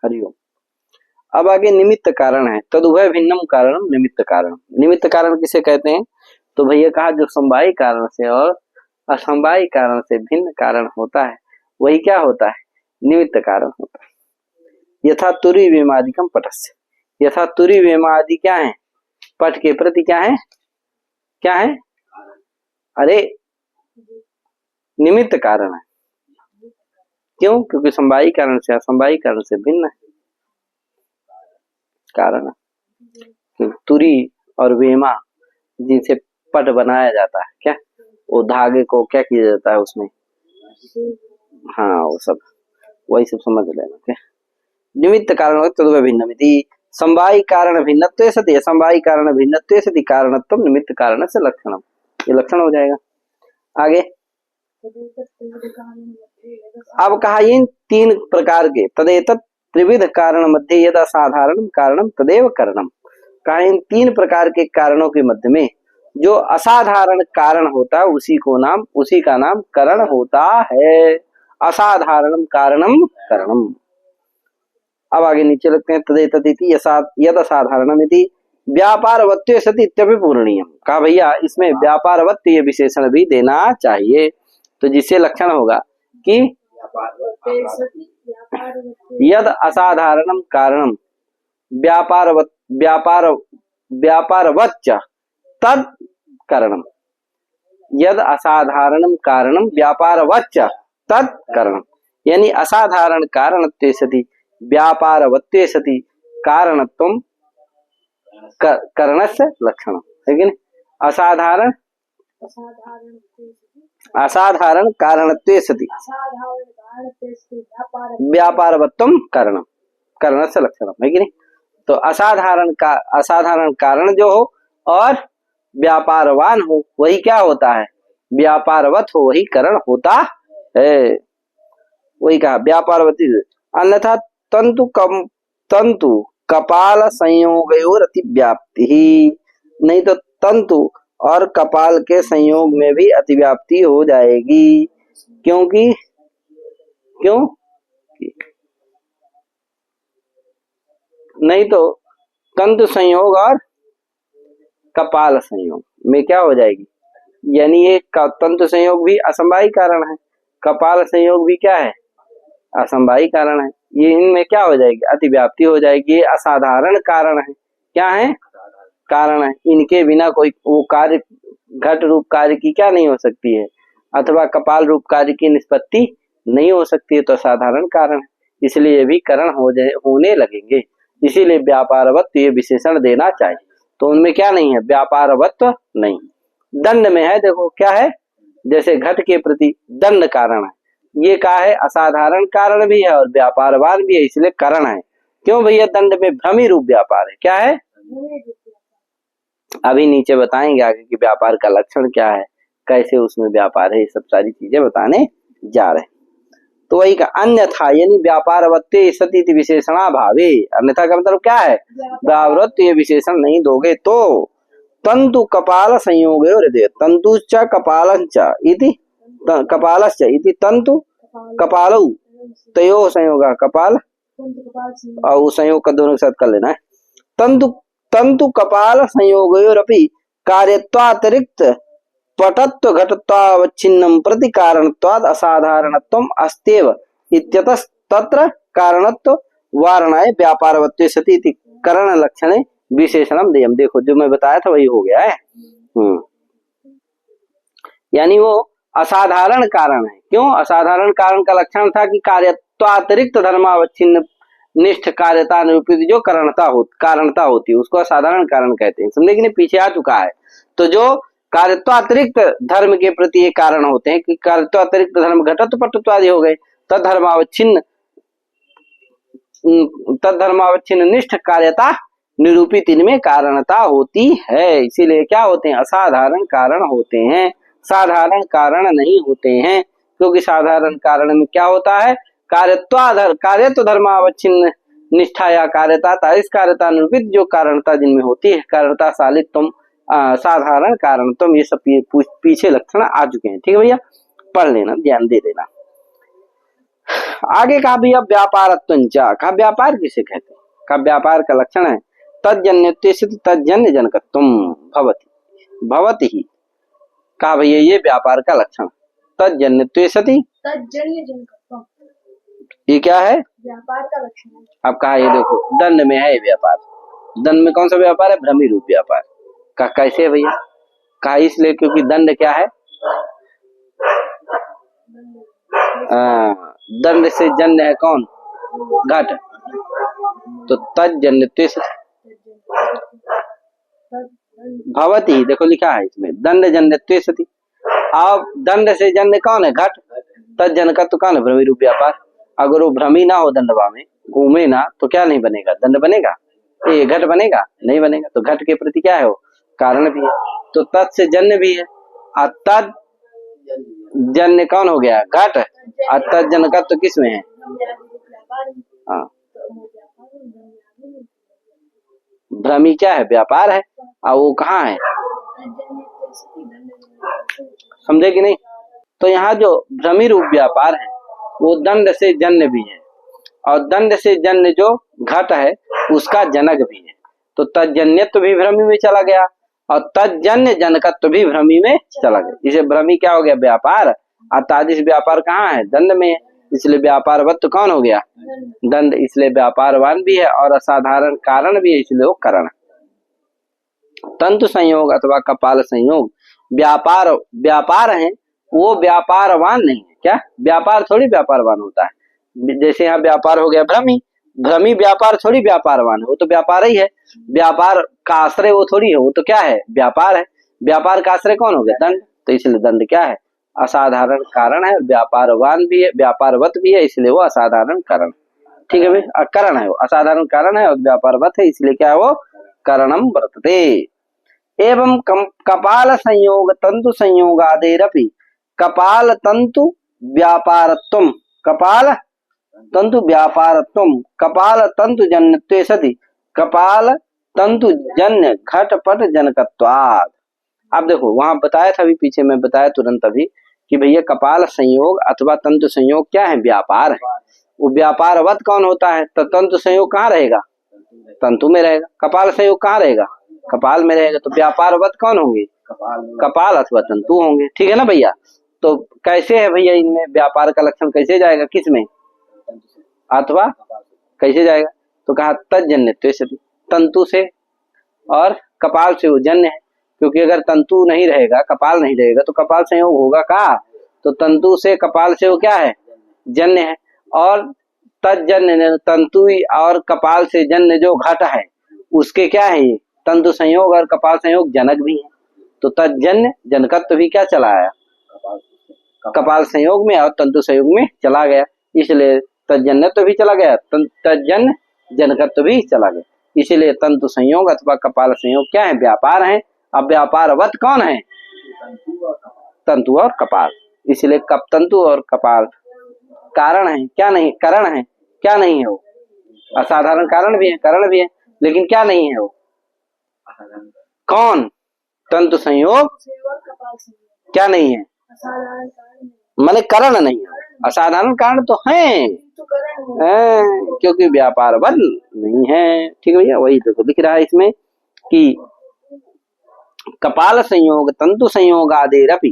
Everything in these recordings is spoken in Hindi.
हरिओम। अब आगे निमित्त कारण है। तदुभय भिन्नम कारणम निमित्त कारण। निमित्त कारण किसे कहते हैं? तो भैया कहा जो समवायी कारण से और असमवायी कारण से भिन्न कारण होता है वही क्या होता है? निमित्त कारण होता है। यथा तुरी वेमादिकम पटस्य। यथा तुरी वेमादि क्या है? पट के प्रति क्या है? क्या है? अरे निमित्त कारण है। क्यों? क्योंकि समवायी कारण से असमवायी कारण से भिन्न है कारण है। तुरी और वेमा जिनसे पट बनाया जाता है, क्या वो धागे को क्या किया जाता है उसमें? हाँ वो सब वही सब समझ लेना। क्या निमित्त कारण तदुभय भिन्नमिति समवायी कारण भिन्नत्वे सति असमवायी कारण भिन्नत्वे सति कारणत्वम निमित्त कारण से लक्षणम। ये लक्षण हो जाएगा। आगे अब कहा इन तीन प्रकार के तदेतत् त्रिविध कारण मध्य यद असाधारण कारणम तदेव कारणम। कहा इन तीन प्रकार के कारणों के मध्य में जो असाधारण कारण होता है उसी का नाम करण होता है। असाधारणम कारणम करणम। अब आगे नीचे लगते हैं तदेतदिति यद असाधारणमिति व्यापारवत्व सति इत्यपि पूर्णीयम। कहा भैया इसमें व्यापारवत्व ये विशेषण भी देना चाहिए तो जिससे लक्षण होगा कि यद असाधारणम कारणम व्यापारवच्च तद कारणम। यद असाधारणम कारणम व्यापारवच्च तद कारणम। यानी असाधारण कारणत्वे सति व्यापारवत्वे सति कारणत्वम करणस्य लक्षणम है कि नहीं? असाधारण कारणत्वे सति व्यापारवत्वम कारणम करणस्य लक्षणम है कि नहीं? तो असाधारण कारण जो हो और व्यापारवान हो वही क्या होता है? व्यापारवत हो वही करण होता है। वही कहा व्यापारवती। अन्यथा तंतु कपाल संयोग अतिव्याप्ति ही। नहीं तो तंतु और कपाल के संयोग में भी अतिव्याप्ति हो जाएगी। क्यों? नहीं तो तंतु संयोग और कपाल संयोग में क्या हो जाएगी? यानी ये तंतु संयोग भी असमवायी कारण है, कपाल संयोग भी क्या है? असमवायी कारण है। ये इनमें क्या हो जाएगी? अतिव्याप्ति हो जाएगी। ये असाधारण कारण है। क्या है? कारण है। इनके बिना कोई वो कार्य घट रूप कार्य की क्या नहीं हो सकती है अथवा कपाल रूप कार्य की निष्पत्ति नहीं हो सकती है। तो साधारण कारण है इसलिए ये भी करण होने लगेंगे। इसीलिए व्यापारवत्व ये विशेषण देना चाहिए। तो उनमें क्या नहीं है? व्यापारवत्व नहीं। दंड में है, देखो क्या है? जैसे घट के प्रति दंड कारण है, ये क्या है? असाधारण कारण भी है और व्यापारवान भी है इसलिए करण है। क्यों भैया? दंड में भ्रमी रूप व्यापार है। क्या है? अभी नीचे बताएंगे आगे कि व्यापार का लक्षण क्या है, कैसे उसमें व्यापार है, ये सब सारी चीजें बताने जा रहे हैं। तो वही का अन्यथा यानी व्यापारवत्ते सती विशेषणा भावे। अन्यथा का मतलब क्या है? व्यापारवत्व ये विशेषण नहीं दोगे तो तंतु कपाल संयोग हृदय तंतुश्च कपालंच इति कपालश्च इति तंतु कपालौ तयो संयोग कपाल और संयोग का दोनों के साथ कर लेना है। तंतु कपाल संयोगयोरपि कार्यत्वातिरिक्त पटत्व घटत्वावच्छिन्नं प्रति कारणत्वाद असाधारणत्वम् अस्त्येव इत्यतः तत्र कारणत्व वारणाय व्यापारवत्वे सति इति करण लक्षणे विशेषणम देयम्। देखो जो मैं बताया था वही हो गया है। यानी वो असाधारण कारण है। क्यों? असाधारण कारण का लक्षण था कि कार्यत्वातिरिक्त धर्मावच्छिन्न निष्ठ कार्यता निरूपित जो कारणता होती है उसको असाधारण कारण कहते हैं। समझे कि नहीं? पीछे आ चुका है। तो जो कार्यत्वातिरिक्त धर्म के प्रति ये कारण होते हैं कि कार्यत्वातिरिक्त धर्म घटत्व पटत्वादि हो गए, तद्धर्मावच्छिन्न निष्ठ कार्यता निरूपित इनमें कारणता होती है। इसीलिए क्या होते हैं? असाधारण कारण होते हैं, साधारण कारण नहीं होते हैं। क्योंकि साधारण कारण में क्या होता है? कार्यत्व धर्मावच्छिन्न निष्ठा या कार्यता इस कार्यता निरूपित जो कारणता जिनमें होती है, कारणता सालित्वम साधारण कारण तुम ये सब पीछे लक्षण आ चुके हैं। ठीक है भैया, पढ़ लेना, ध्यान दे देना। आगे कहा भैया व्यापारत्वंचा, कहा व्यापार किसे कहते हैं, कहा व्यापार का लक्षण है तज्जन्योत्तेषित तज्जन्य जनकत्वम भवति भवति ही, कहा भैया ये व्यापार का लक्षण तज्जन्योत्तेषति तज्जन्य जनकत्वम, ये क्या है, व्यापार का लक्षण है। अब कहा ये देखो दंड में है ये व्यापार, दंड में कौन सा व्यापार है, भ्रमी रूप व्यापार। कहा कैसे है भैया, कहा इसलिए क्योंकि दंड क्या है, दंड से जन्य है कौन, घट, तो तज्जन्योत्तेषित भवति, देखो लिखा है इसमें दंड जन्योत्तेषति। अब दंड से जन्य कौन है, घट, तज्जनकत्व कौन है, भ्रमी रूप व्यापार। अगर वो भ्रमी ना हो, दंडवा में घूमे ना, तो क्या नहीं बनेगा, दंड बनेगा, ये घट बनेगा नहीं बनेगा। तो घट के प्रति क्या है वो, कारण भी है, तो तत् से जन्य भी है, और तद जन्य कौन हो गया, घट, और तज्जनकत्व किस में है, हाँ भ्रमी क्या है, व्यापार है, और वो कहाँ है, समझे कि नहीं। तो यहाँ जो भ्रमी रूप व्यापार है वो दंड से जन्य भी है, और दंड से जन्य जो घट है उसका जनक भी है। तो तज्जन्यत्व भी भ्रमी में चला गया, और तज्जन्य जनकत्व भी भ्रमी में चला गया। इसे भ्रमी क्या हो गया, व्यापार, और तादिश व्यापार कहाँ है, दंड में, इसलिए व्यापारवत्व कौन हो गया, दंड, इसलिए व्यापारवान भी है और असाधारण कारण भी है, इसलिए वो करण। तंतु संयोग अथवा कपाल संयोग व्यापार व्यापार है, वो व्यापारवान नहीं है। क्या व्यापार थोड़ी व्यापारवान होता है, जैसे यहाँ व्यापार हो गया भ्रमी, भ्रमी व्यापार थोड़ी व्यापारवान है, वो तो व्यापार ही है। व्यापार का आश्रय वो थोड़ी है, वो तो क्या है, व्यापार है। व्यापार का आश्रय कौन हो गया, दंड, तो इसलिए दंड क्या है, असाधारण कारण है, व्यापारवान भी है, व्यापारवत भी है, इसलिए वो असाधारण कारण, ठीक है भाई, करण है वो, असाधारण कारण है और व्यापारवत है, इसलिए क्या है वो करणम वर्तते। एवं कपाल संयोग तंतु संयोगादेरपि कपाल तंतु व्यापारत्वम, कपाल तंतु व्यापारत्वम कपाल तंतु जन्यत्वे सति कपाल तंतु जन्य घटपट जनकत्वात्। अब देखो वहां बताया था, अभी पीछे में बताया तुरंत अभी कि भैया कपाल संयोग अथवा तंतु संयोग क्या है, व्यापार है। वो व्यापारवत कौन होता है, तो तंतु संयोग कहाँ रहेगा, तंतु में रहेगा। कपाल संयोग कहाँ रहेगा, कपाल में रहेगा। तो व्यापारवत कौन होंगे, कपाल अथवा तंतु होंगे, ठीक है ना भैया। तो कैसे है भैया, इनमें व्यापार का लक्षण कैसे जाएगा, किसमें, अथवा कैसे जाएगा, तो कहा तज्जन्यत्वे सति, तंतु से, और कपाल से वो जन्य है, क्योंकि अगर तंतु नहीं रहेगा, कपाल नहीं रहेगा, तो कपाल संयोग होगा कहाँ, तो तंतु से कपाल से वो क्या है, जन्य है। और तज्जन्य तंतु और कपाल से जन्य जो घट है उसके क्या है, ये तंतु संयोग और कपाल संयोग जनक भी है। तो तज्जन्य जनकत्व भी क्या चला आया, कपाल संयोग में और तंतु संयोग में चला गया, इसलिए तज्जन्यत्व भी चला गया, तज्जन्य जनकत्व भी चला गया, इसलिए तंतु संयोग अथवा कपाल संयोग क्या है, व्यापार है। अब व्यापारवत कौन है, तंतु और कपाल, इसलिए कप तंतु और कपाल कारण है, क्या नहीं, करण है, क्या नहीं है वो, असाधारण कारण भी है, करण भी है, लेकिन क्या नहीं है वो, कौन, तंतु संयोग क्या नहीं है, माने करण नहीं है, असाधारण कारण तो है, क्योंकि व्यापारवत नहीं है, ठीक है भैया। वही तो दिख रहा है इसमें कि कपाल संयोग तंतु संयोग आदेरपि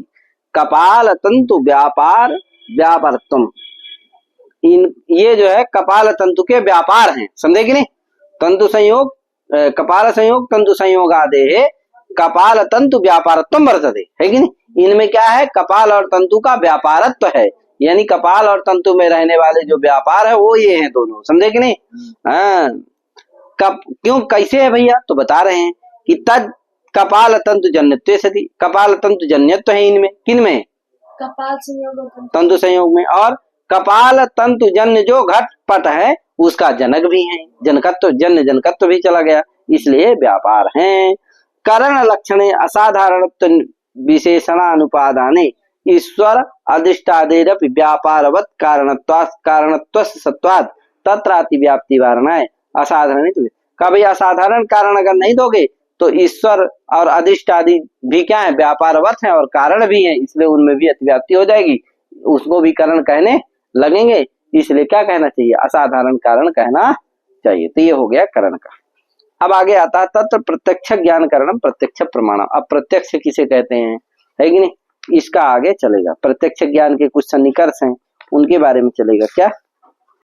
कपाल तंतु व्यापार व्यापारत्वम, इन ये जो है कपाल तंतु के व्यापार हैं, समझे कि नहीं। तंतु संयोग कपाल संयोग तंतु संयोग आदे है, कपाल तंतु व्यापारत्वम वर्तते, है कि नहीं। इनमें क्या है, कपाल और तंतु का व्यापारत्व है, यानी कपाल और तंतु में रहने वाले जो व्यापार है वो ये हैं दोनों, समझे कि नहीं। हाँ, क्यों कैसे है भैया, तो बता रहे हैं कि तद कपाल तंतु जन्यत्वे सति, कपाल तंतु जन्यत्व है इनमें, किन में, कपाल संयोग तंतु संयोग में, और कपाल तंतु जन्य जो घटपट है उसका जनक भी है, जनकत्व जन्य जनकत्व भी चला गया, इसलिए व्यापार है। करण लक्षण असाधारणत्व विशेषणानुपादाने ईश्वर अधिष्ठादेरपि व्यापारवत कारणत्व सत्वात् तत्राति व्याप्ति वारणाय असाधारण। का भाई असाधारण कारण अगर नहीं दोगे तो ईश्वर और अधिष्ठादि भी क्या है, व्यापारवत है और कारण भी है, इसलिए उनमें भी अतिव्याप्ति हो जाएगी, उसको भी कारण कहने लगेंगे, इसलिए क्या कहना चाहिए, असाधारण कारण कहना चाहिए। तो ये हो गया करण का। अब आगे आता है तत्र प्रत्यक्ष ज्ञान करणम प्रत्यक्ष प्रमाणम। अब प्रत्यक्ष किसे कहते हैं, है कि नहीं, इसका आगे चलेगा। प्रत्यक्ष ज्ञान के कुछ सन्निकर्ष हैं, उनके बारे में चलेगा। क्या